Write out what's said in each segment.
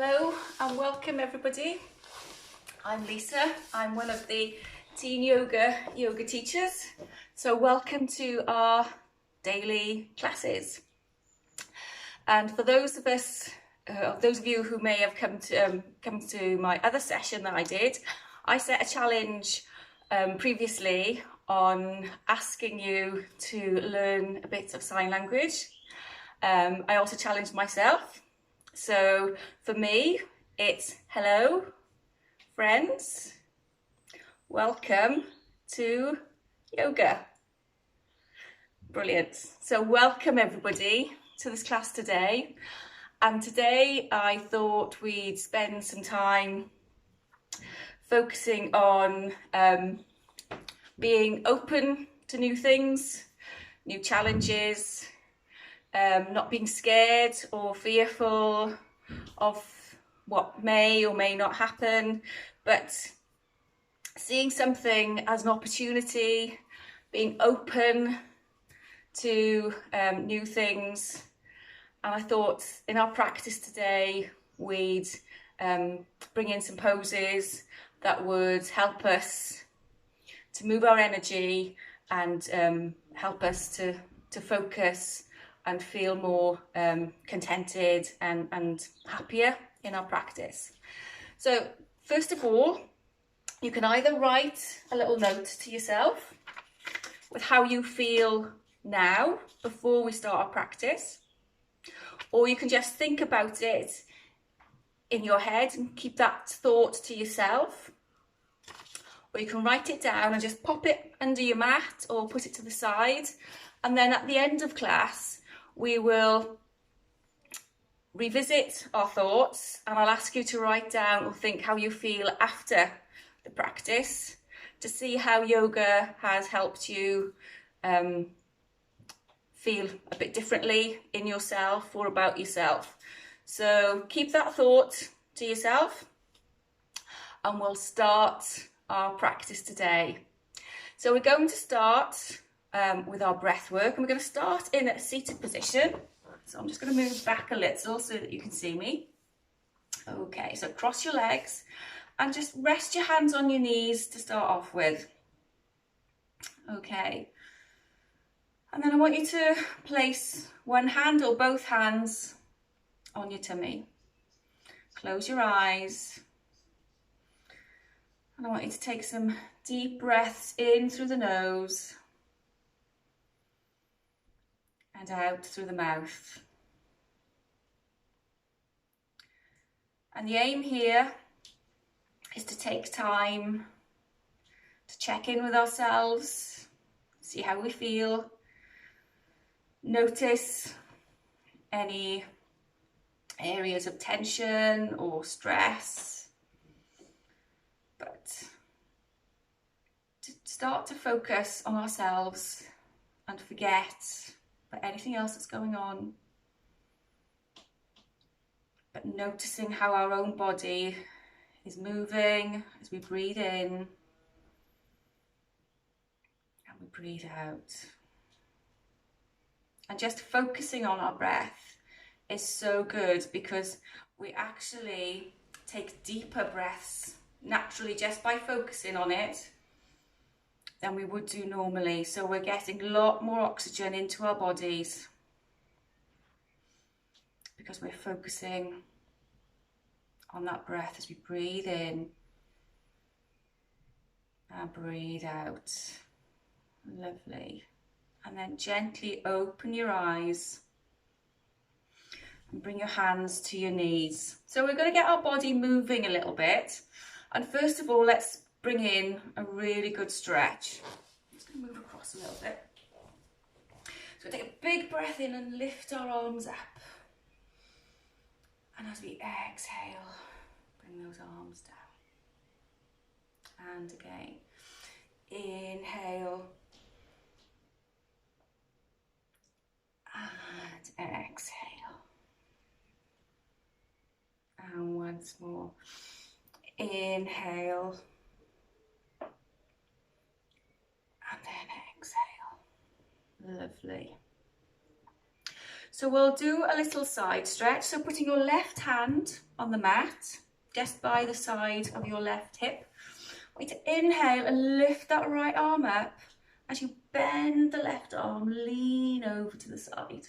Hello and welcome everybody. I'm Lisa. I'm one of the teen yoga teachers. So welcome to our daily classes. And for those of you who may have come to my other session that I did, I set a challenge previously on asking you to learn a bit of sign language. I also challenged myself. So for me, it's hello, friends, welcome to yoga. Brilliant. So welcome everybody to this class today. And today I thought we'd spend some time focusing on being open to new things, new challenges, not being scared or fearful of what may or may not happen, but seeing something as an opportunity, being open to new things. And I thought in our practice today, we'd bring in some poses that would help us to move our energy and help us to focus and feel more contented and happier in our practice. So first of all, you can either write a little note to yourself with how you feel now before we start our practice, or you can just think about it in your head and keep that thought to yourself, or you can write it down and just pop it under your mat or put it to the side, and then at the end of class we will revisit our thoughts and I'll ask you to write down or think how you feel after the practice to see how yoga has helped you feel a bit differently in yourself or about yourself. So keep that thought to yourself and we'll start our practice today. So we're going to start with our breath work, and we're going to start in a seated position. So I'm just going to move back a little so that you can see me. Okay, so cross your legs and just rest your hands on your knees to start off with. Okay, and then I want you to place one hand or both hands on your tummy. Close your eyes. And I want you to take some deep breaths in through the nose and out through the mouth. And the aim here is to take time to check in with ourselves, see how we feel, notice any areas of tension or stress, but to start to focus on ourselves and forget about anything else that's going on, but noticing how our own body is moving as we breathe in and we breathe out. And just focusing on our breath is so good because we actually take deeper breaths naturally just by focusing on it than we would do normally. So we're getting a lot more oxygen into our bodies because we're focusing on that breath as we breathe in and breathe out. Lovely. And then gently open your eyes and bring your hands to your knees. So we're going to get our body moving a little bit. And first of all, let's bring in a really good stretch. I'm just going to move across a little bit. So take a big breath in and lift our arms up. And as we exhale, bring those arms down. And again, inhale. And exhale. And once more. Inhale. And then exhale. Lovely. So we'll do a little side stretch. So putting your left hand on the mat, just by the side of your left hip. I want you to inhale and lift that right arm up. As you bend the left arm, lean over to the side.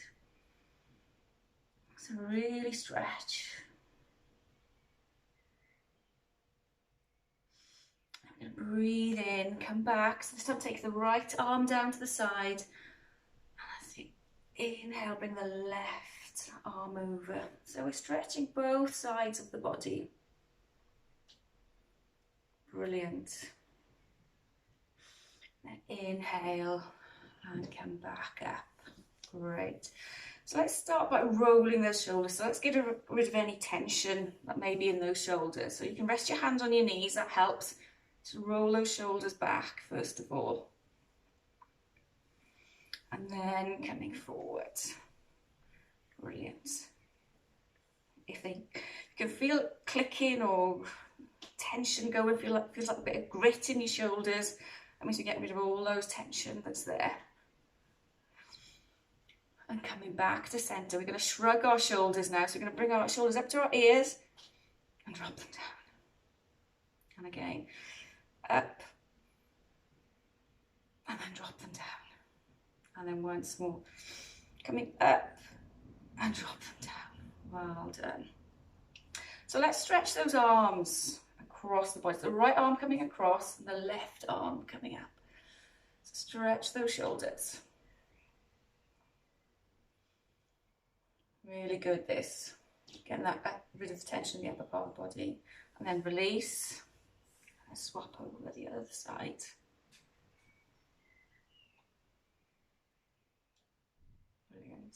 So really stretch. I'm going to breathe in, come back. So this time take the right arm down to the side. And as you inhale, bring the left arm over. So we're stretching both sides of the body. Brilliant. Then inhale and come back up. Great. So let's start by rolling those shoulders. So let's get rid of any tension that may be in those shoulders. So you can rest your hands on your knees, that helps. To roll those shoulders back first of all. And then coming forward. Brilliant. If you can feel clicking or tension going, feels like a bit of grit in your shoulders, that means you're getting rid of all those tension that's there. And coming back to centre, we're going to shrug our shoulders now. So we're going to bring our shoulders up to our ears and drop them down. And again, up and then drop them down. And then once more, coming up and drop them down. Well done. So let's stretch those arms across the body. So the right arm coming across and the left arm coming up. So stretch those shoulders. Really good this. Getting that rid of the tension in the upper part of the body. And then release. And swap over the other side. Brilliant.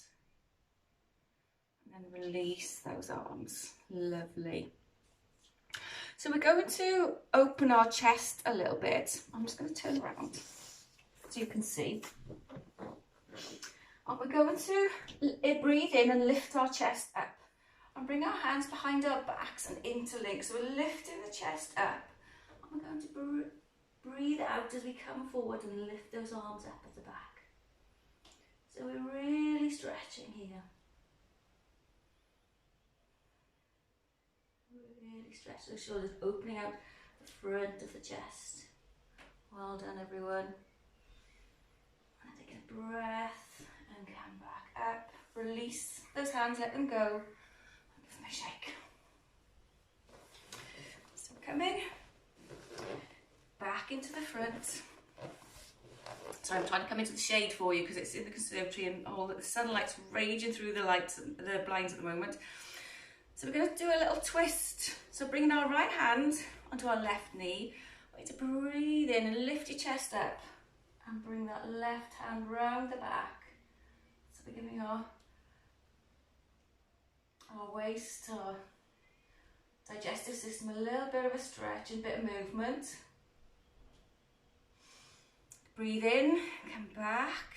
And then release those arms. Lovely. So we're going to open our chest a little bit. I'm just going to turn around so you can see. And we're going to breathe in and lift our chest up. And bring our hands behind our backs and interlink. So we're lifting the chest up. And we're going to breathe out as we come forward and lift those arms up at the back. So we're really stretching here. Really stretch those shoulders, opening out the front of the chest. Well done, everyone. And take a breath and come back up. Release those hands, let them go. Give them a shake. So coming back into the front. Sorry, I'm trying to come into the shade for you because it's in the conservatory and all the sunlight's raging through the blinds at the moment. So we're going to do a little twist. So bringing our right hand onto our left knee. I want you to breathe in and lift your chest up and bring that left hand round the back. So we're giving our waist, our digestive system a little bit of a stretch and a bit of movement. Breathe in, come back,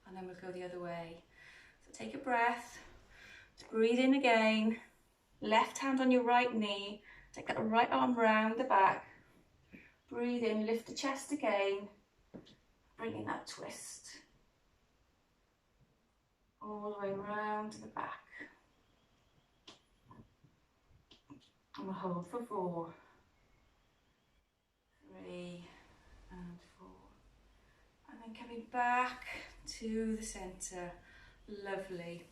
and then we'll go the other way. So take a breath, breathe in again, left hand on your right knee, take that right arm round the back, breathe in, lift the chest again, bring in that twist, all the way round to the back. And we'll hold for 4, 3, and 4. And then coming back to the centre. Lovely.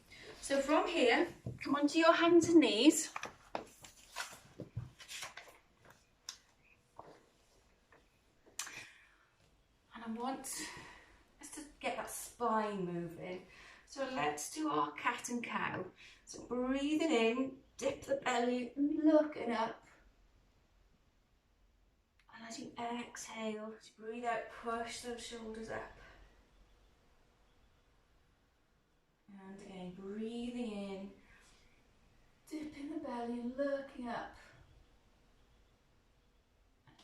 So from here, come onto your hands and knees. And I want us to get that spine moving. So let's do our cat and cow. So breathing in, dip the belly, looking up. And as you exhale, as you breathe out, push those shoulders up. And again, breathing in, dipping the belly and looking up.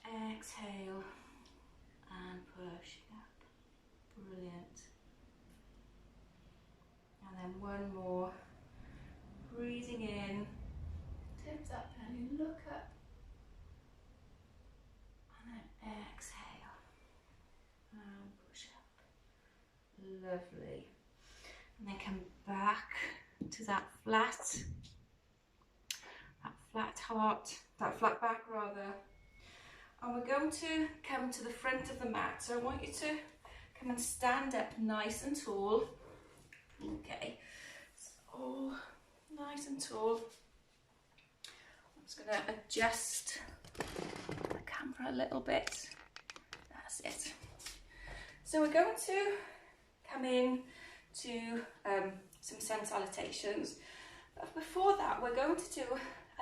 And exhale and pushing up. Brilliant. And then one more. Breathing in, tip that belly, look up. And then exhale and push up. Lovely. And then come back to that flat back rather. And we're going to come to the front of the mat. So I want you to come and stand up nice and tall. Okay, so nice and tall. I'm just going to adjust the camera a little bit. That's it. So we're going to come in to some sun salutations. But before that, we're going to do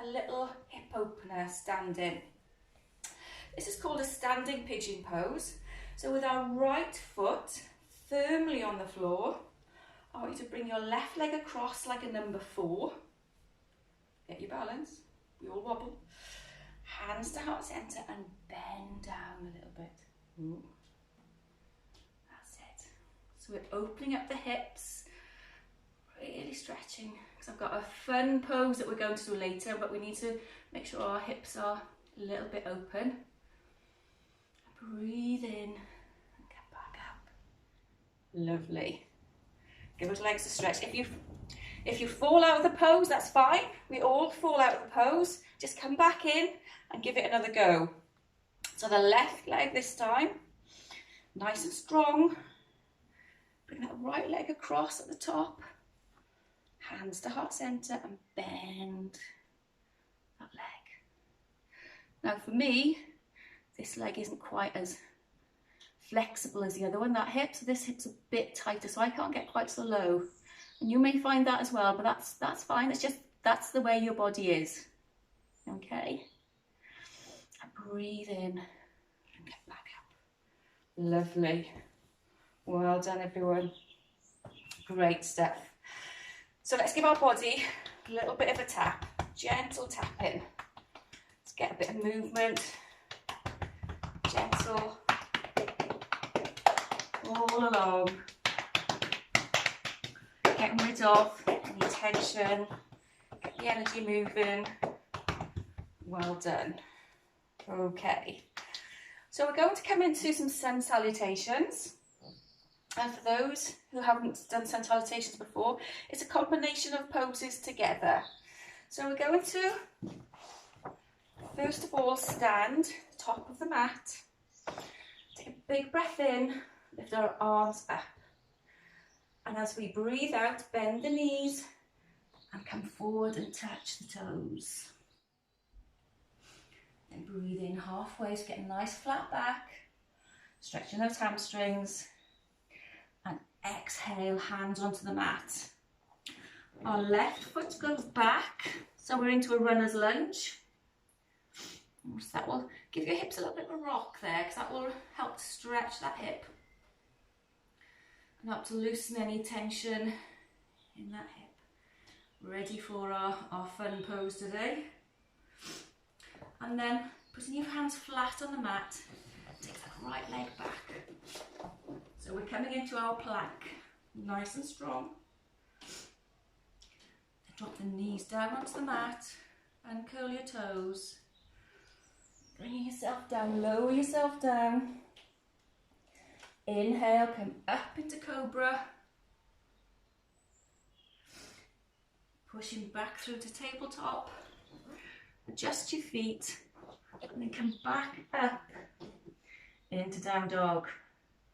a little hip opener standing. This is called a standing pigeon pose. So with our right foot firmly on the floor, I want you to bring your left leg across like a number 4. Get your balance, we all wobble. Hands to heart center and bend down a little bit. Ooh. That's it. So we're opening up the hips, really stretching, because I've got a fun pose that we're going to do later, but we need to make sure our hips are a little bit open. Breathe in and come back up. Lovely. Give those legs a stretch. If you fall out of the pose, that's fine. We all fall out of the pose. Just come back in and give it another go. So the left leg this time, nice and strong. Bring that right leg across at the top. Hands to heart center and bend that leg. Now for me, this leg isn't quite as flexible as the other one, that hip, so this hip's a bit tighter, so I can't get quite so low. And you may find that as well, but that's fine. It's just, that's the way your body is. Okay? And breathe in and get back up. Lovely. Well done, everyone. Great stuff. So let's give our body a little bit of a tap, gentle tapping. Let's get a bit of movement. Gentle, all along, getting rid of any tension, get the energy moving. Well done. Okay, so we're going to come into some sun salutations, and for those who haven't done sun salutations before, it's a combination of poses together. So we're going to first of all stand top of the mat. Take a big breath in, lift our arms up. And as we breathe out, bend the knees and come forward and touch the toes. Then breathe in halfway to get a nice flat back. Stretching those hamstrings. And exhale, hands onto the mat. Our left foot goes back, so we're into a runner's lunge. So that will give your hips a little bit of a rock there, because that will help to stretch that hip and help to loosen any tension in that hip. Ready for our fun pose today. And then putting your hands flat on the mat, take that right leg back. So we're coming into our plank, nice and strong. Then drop the knees down onto the mat and curl your toes. Bringing yourself down, lower yourself down. Inhale, come up into cobra. Pushing back through to tabletop. Adjust your feet and then come back up into down dog.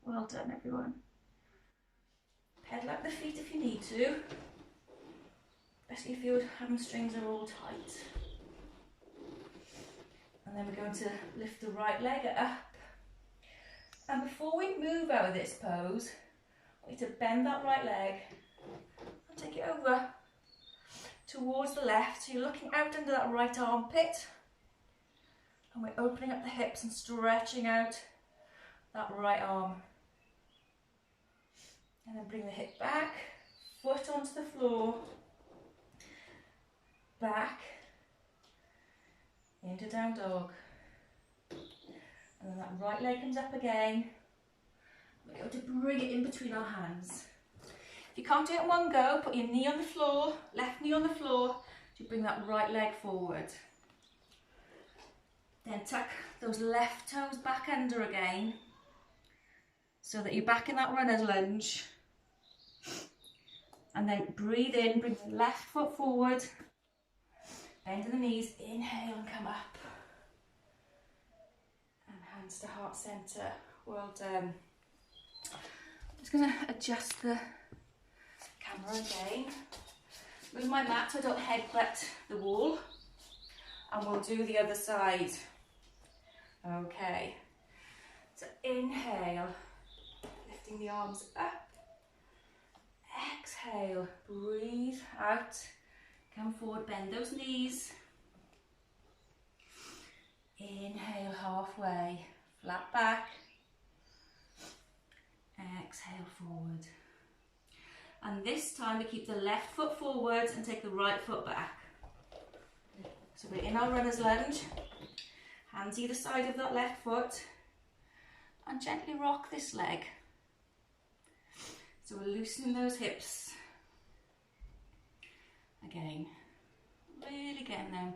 Well done, everyone. Pedal up the feet if you need to, especially if your hamstrings are all tight. And then we're going to lift the right leg up. And before we move out of this pose, I want you to bend that right leg and take it over towards the left. So you're looking out under that right armpit. And we're opening up the hips and stretching out that right arm. And then bring the hip back, foot onto the floor, back, into down dog. And then that right leg comes up again. We're going to bring it in between our hands. If you can't do it in one go, put your knee on the floor, left knee on the floor, to bring that right leg forward. Then tuck those left toes back under again, so that you're back in that runner's lunge. And then breathe in, bring the left foot forward, bend in the knees, inhale and come up. And hands to heart center. Well done. I'm just going to adjust the camera again. With my mat, so I don't headbutt the wall. And we'll do the other side. Okay. So inhale, lifting the arms up. Exhale, breathe out. Come forward, bend those knees. Inhale halfway, flat back. Exhale forward. And this time we keep the left foot forward and take the right foot back. So we're in our runner's lunge. Hands either side of that left foot. And gently rock this leg. So we're loosening those hips. Again. Really getting them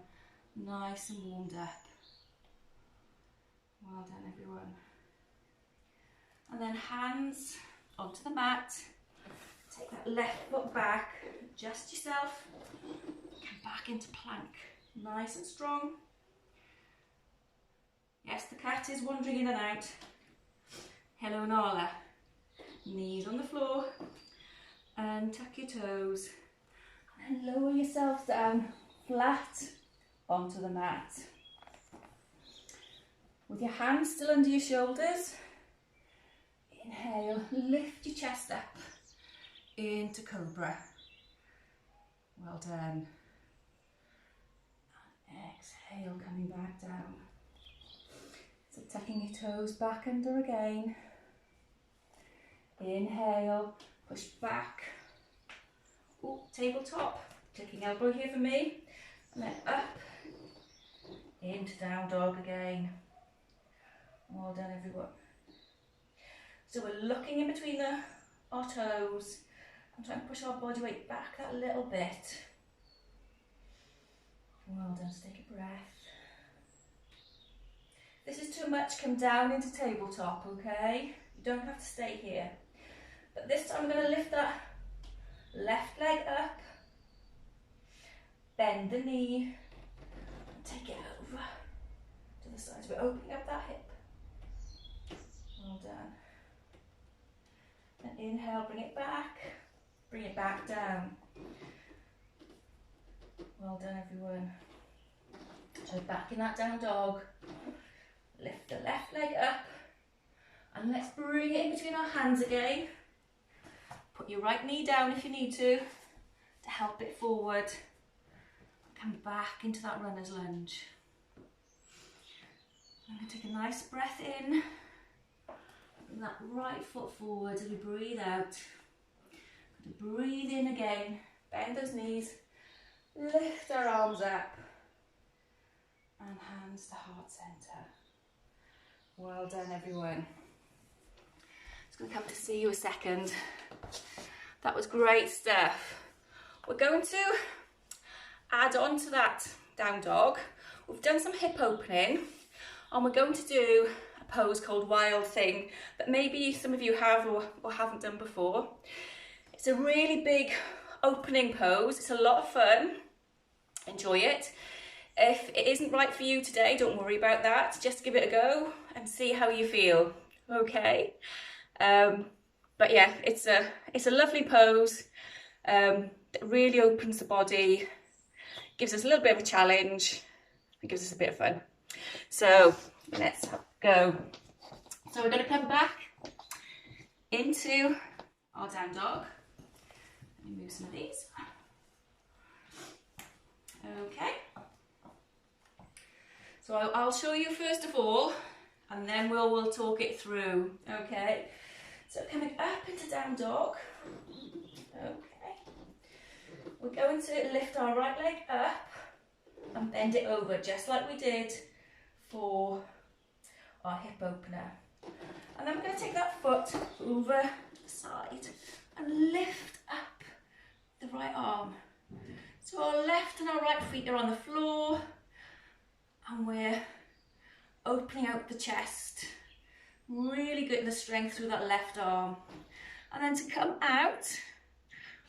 nice and warmed up. Well done, everyone. And then hands onto the mat. Take that left foot back, adjust yourself, come back into plank, nice and strong. Yes, the cat is wandering in and out. Hello Nala. Knees on the floor, and tuck your toes, and then lower yourself down flat onto the mat. With your hands still under your shoulders, inhale, lift your chest up. Into cobra. Well done. And exhale, coming back down. So tucking your toes back under again. Inhale, push back. Oh, tabletop. Clicking elbow here for me. And then up. Into down dog again. Well done, everyone. So we're looking in between our toes. I'm trying to push our body weight back that little bit. Well done, just take a breath. If this is too much, come down into tabletop, okay? You don't have to stay here. But this time I'm going to lift that left leg up, bend the knee, and take it over to the side. So we're opening up that hip. Well done. And inhale, bring it back down. Well done, everyone. So back in that down dog. Lift the left leg up. And let's bring it in between our hands again. Put your right knee down if you need to help it forward. Come back into that runner's lunge. I'm going to take a nice breath in. Bring that right foot forward as we breathe out. Breathe in again, bend those knees, lift our arms up, and hands to heart center. Well done, everyone. Just going to come to see you a second. That was great stuff. We're going to add on to that down dog. We've done some hip opening, and we're going to do a pose called Wild Thing that maybe some of you have or haven't done before. It's a really big opening pose. It's a lot of fun. Enjoy it. If it isn't right for you today, don't worry about that. Just give it a go and see how you feel. Okay. But yeah, it's a lovely pose that really opens the body, gives us a little bit of a challenge, and gives us a bit of fun. So let's go. So we're going to come back into our down dog. Let me move some of these. Okay. So I'll show you first of all, and then we'll talk it through. Okay. So coming up into down dog. Okay. We're going to lift our right leg up and bend it over, just like we did for our hip opener. And then we're going to take that foot over the side and lift up the right arm. So our left and our right feet are on the floor, and we're opening out the chest. Really getting the strength through that left arm. And then to come out,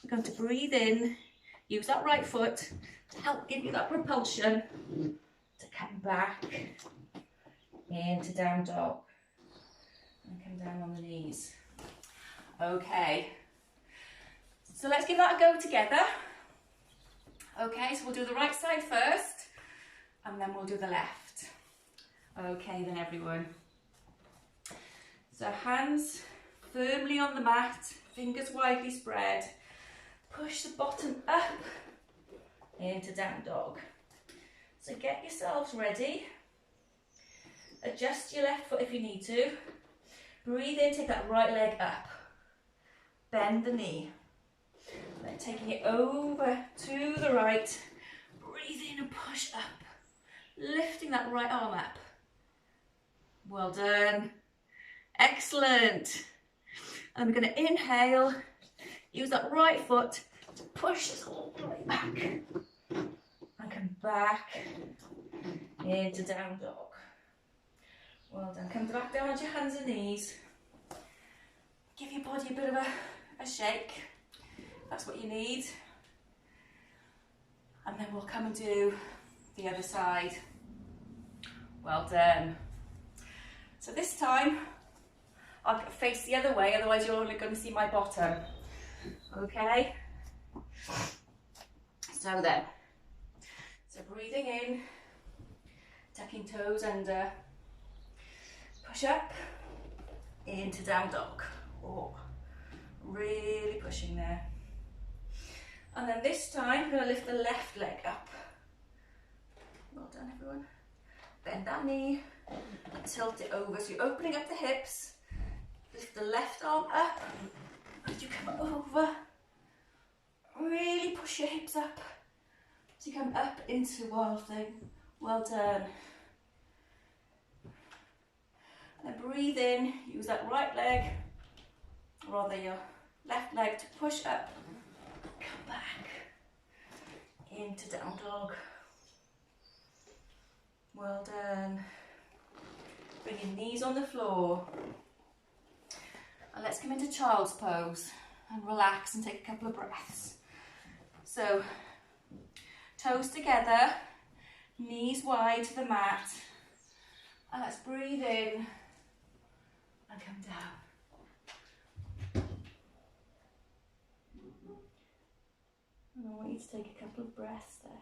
We're going to breathe in, use that right foot to help give you that propulsion to come back into down dog. And come down on the knees. Okay, so let's give that a go together. Okay, so we'll do the right side first, and then we'll do the left. Okay then everyone. So hands firmly on the mat, fingers widely spread. Push the bottom up into down dog. So get yourselves ready. Adjust your left foot if you need to. Breathe in, take that right leg up. Bend the knee. Then taking it over to the right. Breathe in and push up. Lifting that right arm up. Well done. Excellent. And we're going to inhale. Use that right foot to push us all the way back. And come back into down dog. Well done. Come back down onto your hands and knees. Give your body a bit of a shake. That's what you need. And then we'll come and do the other side. Well done. So this time, I'll face the other way, otherwise you're only going to see my bottom. Okay? So then, so breathing in, tucking toes under, push up, into down dog. Oh, really pushing there. And then this time, I'm going to lift the left leg up. Well done everyone. Bend that knee, and tilt it over. So you're opening up the hips, lift the left arm up, as you come over, really push your hips up, so you come up into wild thing. Well done. And then breathe in, use that right leg, or rather your left leg to push up, come back into down dog. Well done. Bring your knees on the floor. And let's come into child's pose and relax and take a couple of breaths. So, toes together, knees wide to the mat. And let's breathe in and come down. And I want you to take a couple of breaths there.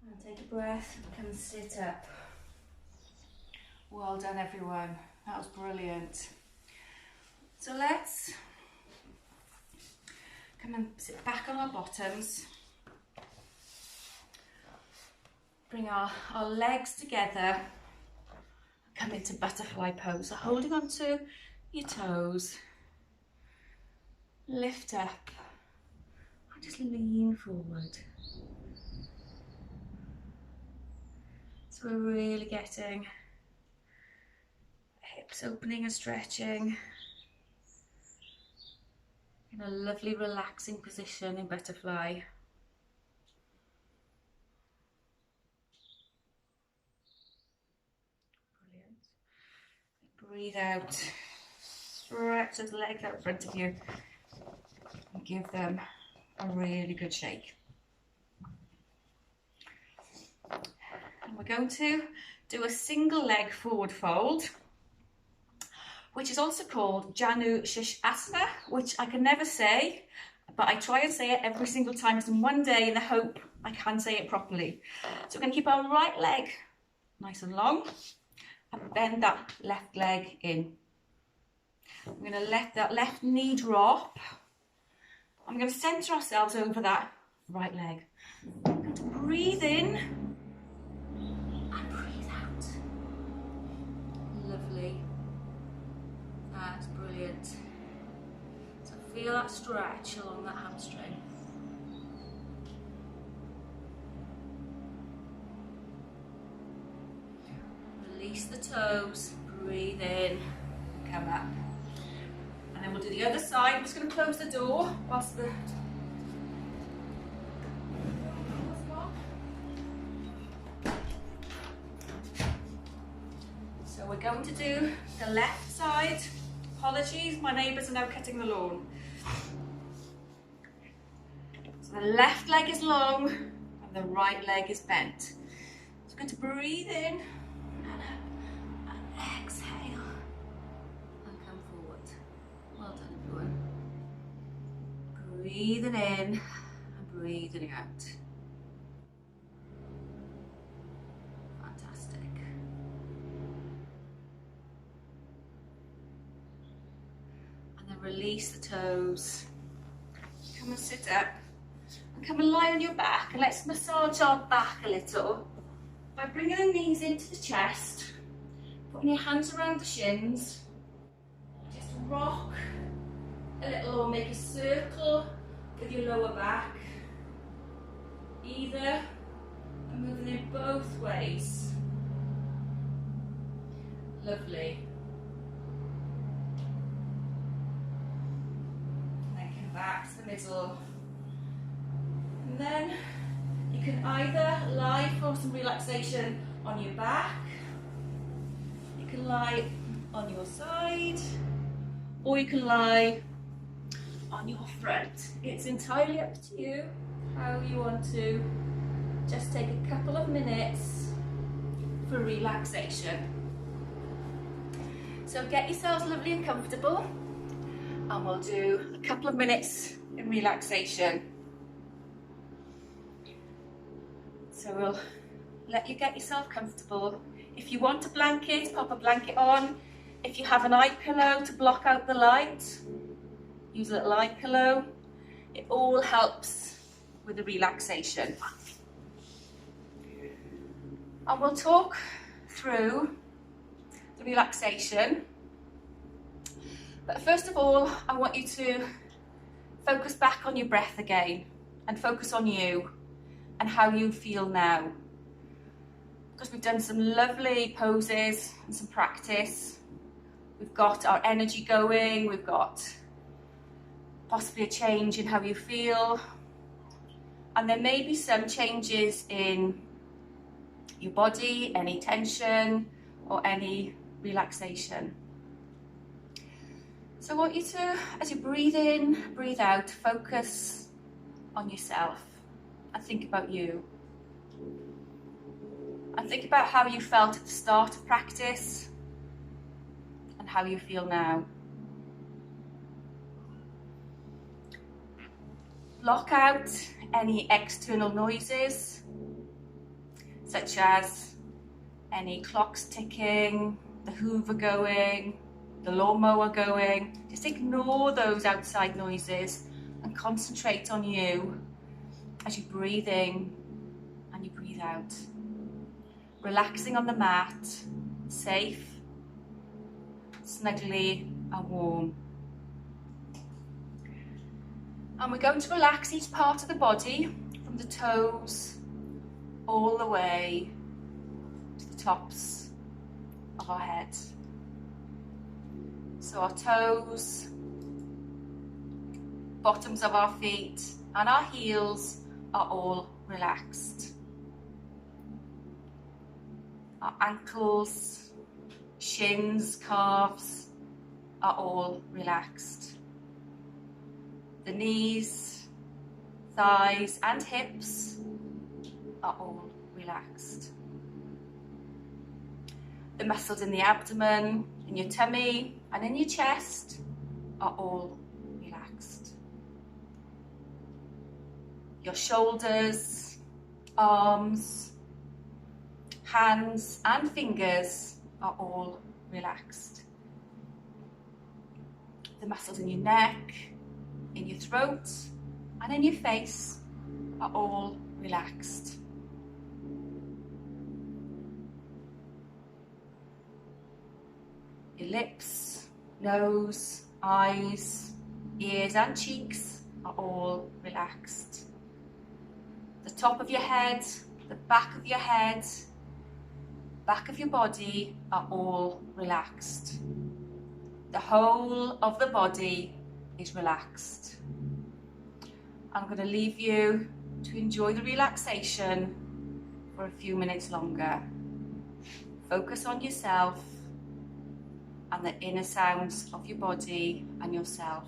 And take a breath and come and sit up. Well done everyone, that was brilliant. So let's come and sit back on our bottoms. Bring our legs together. Come into butterfly pose. So holding on to your toes. Lift up. And just lean forward. So we're really getting hips opening and stretching in a lovely relaxing position in butterfly. Brilliant. Breathe out, stretch those legs out in front of you and give them a really good shake. And we're going to do a single leg forward fold, which is also called Janu Shishasana, which I can never say, but I try and say it every single time, just in one day in the hope I can say it properly. So we're going to keep our right leg nice and long and bend that left leg in. We're going to let that left knee drop. I'm going to centre ourselves over that right leg. We're going to breathe in and breathe out. Lovely. That's brilliant. So feel that stretch along that hamstring. Release the toes, breathe in, come up. And then we'll do the other side. I'm just going to close the door whilst the... So we're going to do the left side. Apologies, my neighbours are now cutting the lawn. So the left leg is long and the right leg is bent. So I'm going to breathe in and up and exhale and come forward. Well done, everyone. Breathing in and breathing out. Fantastic. And then release the toes. Come and sit up. And come and lie on your back, and let's massage our back a little by bringing the knees into the chest, putting your hands around the shins. Just rock a little or make a circle with your lower back, either, and moving in both ways. Lovely. And then come back to the middle. And then you can either lie for some relaxation on your back, you can lie on your side, or you can lie on your front. It's entirely up to you how you want to just take a couple of minutes for relaxation. So get yourselves lovely and comfortable, and we'll do a couple of minutes in relaxation. So we'll let you get yourself comfortable. If you want a blanket, pop a blanket on. If you have an eye pillow to block out the light, use a little eye pillow. It all helps with the relaxation. And we'll talk through the relaxation. But first of all, I want you to focus back on your breath again and focus on you and how you feel now. Because we've done some lovely poses and some practice. We've got our energy going, we've got possibly a change in how you feel, and there may be some changes in your body, any tension or any relaxation. So I want you to, as you breathe in, breathe out, focus on yourself and think about you. And think about how you felt at the start of practice and how you feel now. Block out any external noises, such as any clocks ticking, the hoover going, the lawnmower going. Just ignore those outside noises and concentrate on you as you breathe in and you breathe out. Relaxing on the mat, safe, snugly and warm. And we're going to relax each part of the body from the toes all the way to the tops of our head. So our toes, bottoms of our feet and our heels are all relaxed. Our ankles, shins, calves are all relaxed. The knees, thighs and hips are all relaxed. The muscles in the abdomen, in your tummy and in your chest are all relaxed. Your shoulders, arms, hands and fingers are all relaxed. The muscles in your neck, in your throat and in your face are all relaxed. Your lips, nose, eyes, ears and cheeks are all relaxed. The top of your head, the back of your head back of your body are all relaxed. The whole of the body is relaxed. I'm going to leave you to enjoy the relaxation for a few minutes longer. Focus on yourself and the inner sounds of your body and yourself.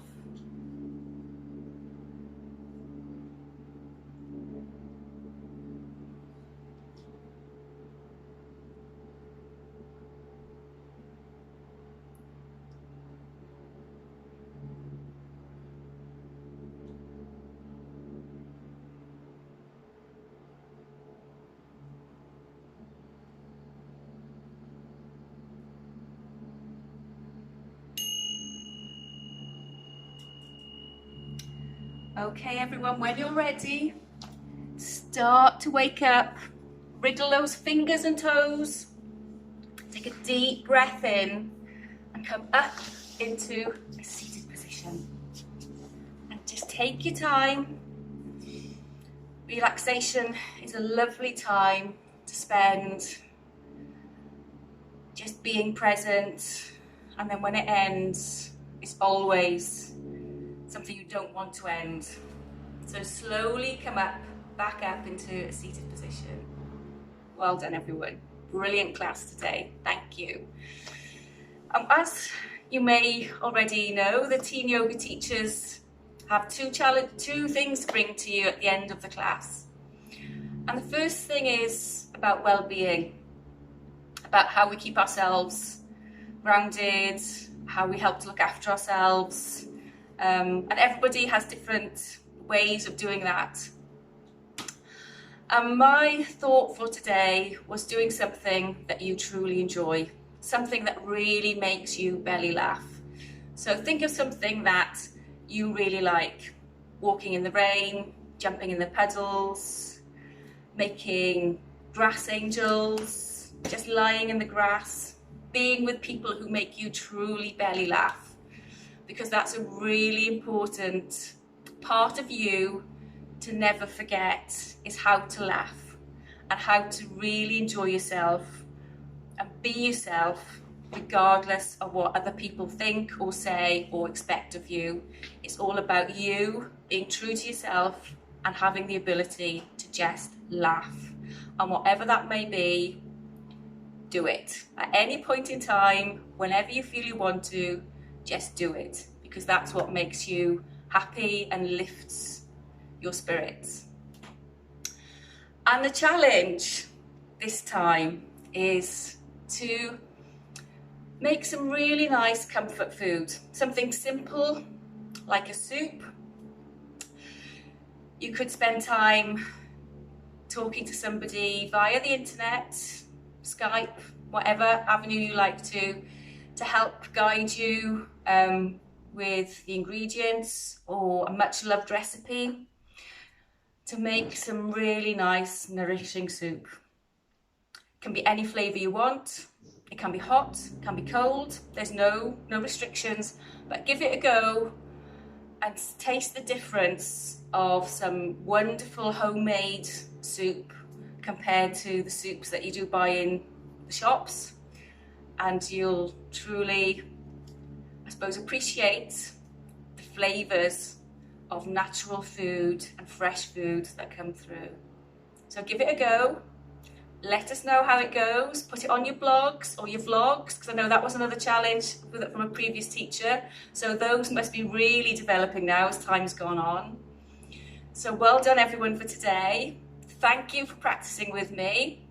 Okay everyone, when you're ready, start to wake up, wriggle those fingers and toes, take a deep breath in and come up into a seated position. And just take your time. Relaxation is a lovely time to spend just being present, and then when it ends, it's always something you don't want to end. So slowly come up, back up into a seated position. Well done everyone. Brilliant class today. Thank you. As you may already know, the teen yoga teachers have two things to bring to you at the end of the class. And the first thing is about well-being, about how we keep ourselves grounded, how we help to look after ourselves. And everybody has different ways of doing that. And my thought for today was doing something that you truly enjoy, something that really makes you belly laugh. So think of something that you really like: walking in the rain, jumping in the puddles, making grass angels, just lying in the grass, being with people who make you truly belly laugh. Because that's a really important part of you to never forget, is how to laugh and how to really enjoy yourself and be yourself regardless of what other people think or say or expect of you. It's all about you being true to yourself and having the ability to just laugh. And whatever that may be, do it. At any point in time, whenever you feel you want to, just do it, because that's what makes you happy and lifts your spirits. And the challenge this time is to make some really nice comfort food, something simple like a soup. You could spend time talking to somebody via the internet, Skype, whatever avenue you like to help guide you with the ingredients, or a much loved recipe to make some really nice nourishing soup. It can be any flavour you want. It can be hot, it can be cold. There's no restrictions, but give it a go and taste the difference of some wonderful homemade soup compared to the soups that you do buy in the shops. And you'll truly, I suppose, appreciate the flavours of natural food and fresh food that come through. So give it a go. Let us know how it goes. Put it on your blogs or your vlogs, because I know that was another challenge from a previous teacher. So those must be really developing now as time's gone on. So well done everyone for today. Thank you for practicing with me,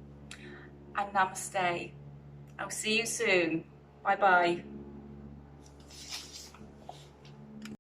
and namaste. I'll see you soon. Bye bye.